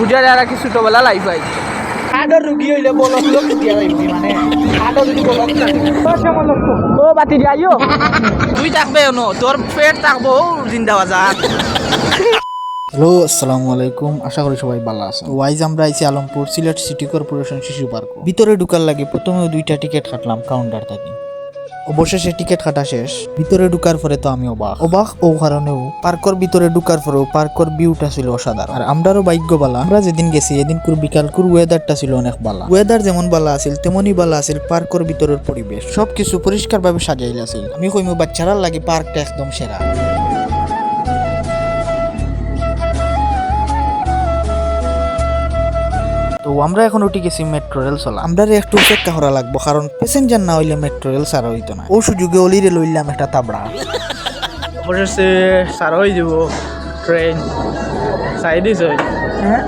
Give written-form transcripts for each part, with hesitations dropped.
বুঝা যায় কি ছোটবেলা লাইফ আই হাড়ের রুগী হইলে বলক লোক দিয়া যাইবি মানে হাড়ের যদি বলক থাকে ও বাতি যাইও তুই থাকবে ন তোর পেট থাকবো জিন্দাবাজার। হ্যালো আসসালামু আলাইকুম, আশা করি সবাই ভালো আছেন। ওয়াইজ আমরা আইছি আলমপুর সিলেট সিটি কর্পোরেশন শিশু পার্ক। ভিতরে ঢুকার লাগে প্রথমে 2টা টিকিট কাটলাম কাউন্টার থেকে। অবশেষে টিকিট কাটা শেষ। ভিতরে ঢুকার পরে তো আমি অবাক ও কারণেও পার্কর ভিতরে ঢুকার পরেও পার্কর ভিউটা ছিল অসাধারণ। আর আমরারও ভাগ্য বালা, আমরা যেদিন গেছি এদিন বিকালকুর ওয়েদারটা ছিল অনেক বালা। ওয়েদার যেমন বালা আছিল তেমনই বালা আছিল পার্কর ভিতরের পরিবেশ। সবকিছু পরিষ্কারভাবে সাজাইল আছিল। আমি কইমু বাচ্চারার লাগে পার্কটা একদম সেরা। তো আমরা এখন উঠে গেছি মেট্রো রেল চলা। আমরা একটু অপেক্ষা করা লাগবো, কারণ প্যাসেঞ্জার না হইলে মেট্রো রেল সারা হইতো না। ও সুযোগে অলিরে লইলাম একটা তাবড়া। অবশেষে সারা হয়ে যাব ট্রেন সাইডিস হই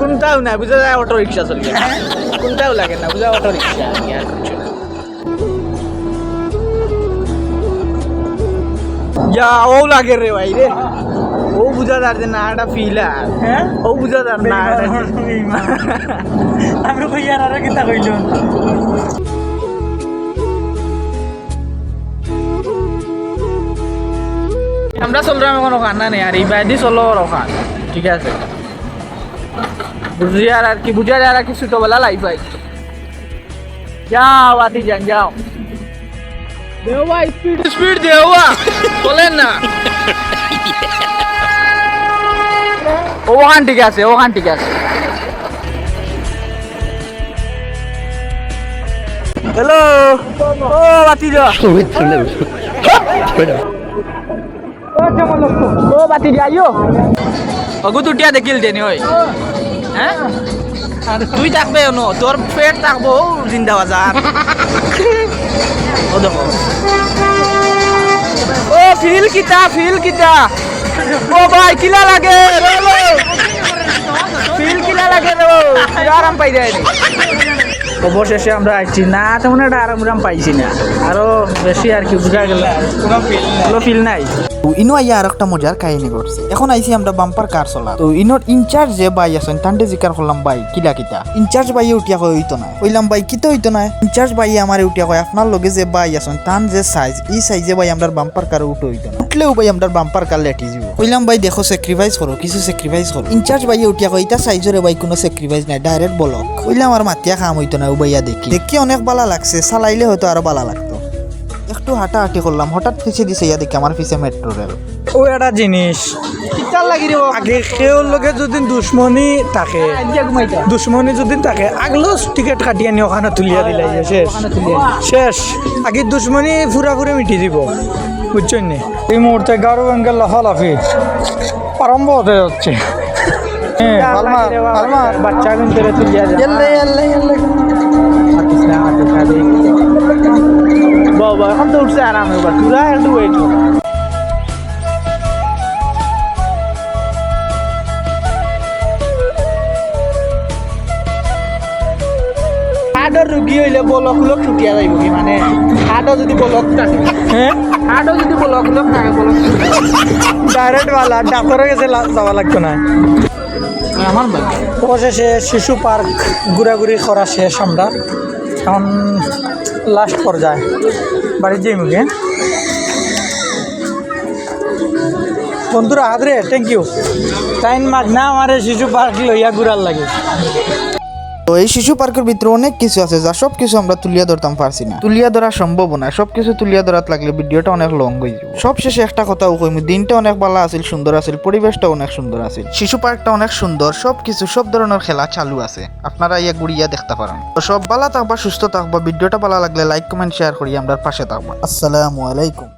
কোনটাও না বুঝা যায় অটো রিক্সা চলি কোনটাও লাগে না বুঝা অটো রিক্সা আর কিছু যা ও লাগে রে ভাই রে ও বুঝা যার যে না এটা ফিল আর ও বুঝা যার না আমি কই আর কিতা কইল আমরা চললাম এখন ওখান নেই আর এই বাইদি চলো ওখান ঠিক আছে বুঝি আর কি বুঝা যায় আর কি ছোটবেলা লাইফ আই যাও আতি যান যাও দেওয়া স্পিড স্পিড দেওয়া চলেন না ওখান ঠিক আছে ওখান ঠিক আছে হ্যালো ও বাতি যা ও বাতি যাইও অগু তুটিয়া দেখিল দেনি ওই হ্যাঁ তুই থাকবে ন তোর পেট থাকবো জিন্দাবাজার ও দেখো ও ফিল কিতা ও ভাই কিলা লাগে ফিল কিলা লাগে আরাম পাই যায় অবশেষে আমরা আসছি না তেমন একটা আরাম পাইছি না আরো বেশি আর কি বুঝা গেল কোনো ফিল নাই। ইনো আইয়া আর একটা মজার কাহিনী করছে। এখন আইছি আমরা বাম্পার কার চলা। তো ইনোর ইনচার্জ যে বাই আছেন তান্ডে জিকার করলাম ভাই কিলা কিতা। ইনচার্জ ভাই উঠিয়া কই হইতো না। কইলাম ভাই কিতা হইতো না। ইনচার্জ ভাই আমার উঠিয়া কয় আপনার লগে যে বাই আছেন তান যে সাইজ এই সাইজে ভাই আমরা বাম্পার কার উঠে হইতো না। উঠলেও ভাই আমরা বাম্পার কার লেটি যাব। কইলাম ভাই দেখো স্যাক্রিফাইস করো কিছু স্যাক্রিফাইস করো। ইনচার্জ ভাই উঠিয়া কই ইতা সাইজরে ভাই কোনো স্যাক্রিফাইস নাই ডাইরেক্ট বলক। কইলাম আর মাতিয়া কাম হইতো না ও ভাইয়া দেখি অনেক ভালো লাগছে চালাইলে হয়তো আরো ভালো লাগতো। একটু হাঁটাহাঁটি করলাম হঠাৎ পিছিয়ে দিছে ইয়া দেখি আমার পিছিয়ে মেট্রো রেল। ও একটা জিনিস আগে কেউ লোকে যদি দুশ্মনী থাকে যদি থাকে আগলো টিকিট কাটিয়ে আনি ওখানে তুলিয়া দিলাই শেষ আগে দুশ্মনী ফুরাফুরি মিটি দিব বুঝছেন নি। এই মুহূর্তে গারো ব্যাঙ্গের লাফালাফি আরম্ভ হতে যাচ্ছে। বাচ্চা কিন্তু তুলিয়া বাবা এখন তো উঠছে আরাম এবার তুরা একটু ওয়েট কর হাড়ের রুগী হইলে বলক লোক ছুটিয়া যাইব কি মানে হাড়ও যদি বলক থাকে হাড়ও যদি বলক লোক থাকে বলক ডাইরেক্ট বালা ডাক্তারের কাছে যাওয়া লাগতো না। আমার ভাই অবশেষে শিশু পার্ক ঘোরাঘুরি করা শেষ আমরা এখন লাস্ট পর্যায়ে বাড়ির যাই মুখে বন্ধুরা হাতরে থ্যাংক ইউ টাইম মাগ না আমার শিশু পার্ক লইয়া ঘুরার লাগে। তো এই শিশু পার্কের ভিতরে অনেক কিছু আছে যা সব কিছু আমরা তুলিয়া ধরতাম পারছি না, তুলিয়া ধরা সম্ভব না। সবকিছু তুলিয়া ধরাত লাগলে ভিডিওটা অনেক লং হয়ে যাবে। সব শেষে একটা কথা কইমু, দিনটা অনেক ভালো আছিল, সুন্দর আছিল, পরিবেশটা অনেক সুন্দর আছিল, শিশু পার্কটা অনেক সুন্দর, সবকিছু সব ধরনের খেলা চালু আছে, আপনারা ইয়া ঘুরিয়া দেখতে পারেন। তো সব ভালো থাকবা, সুস্থ থাকবা। ভিডিওটা ভালো লাগলে লাইক কমেন্ট শেয়ার করি আমরা পাশে থাকবা। আসসালামু আলাইকুম।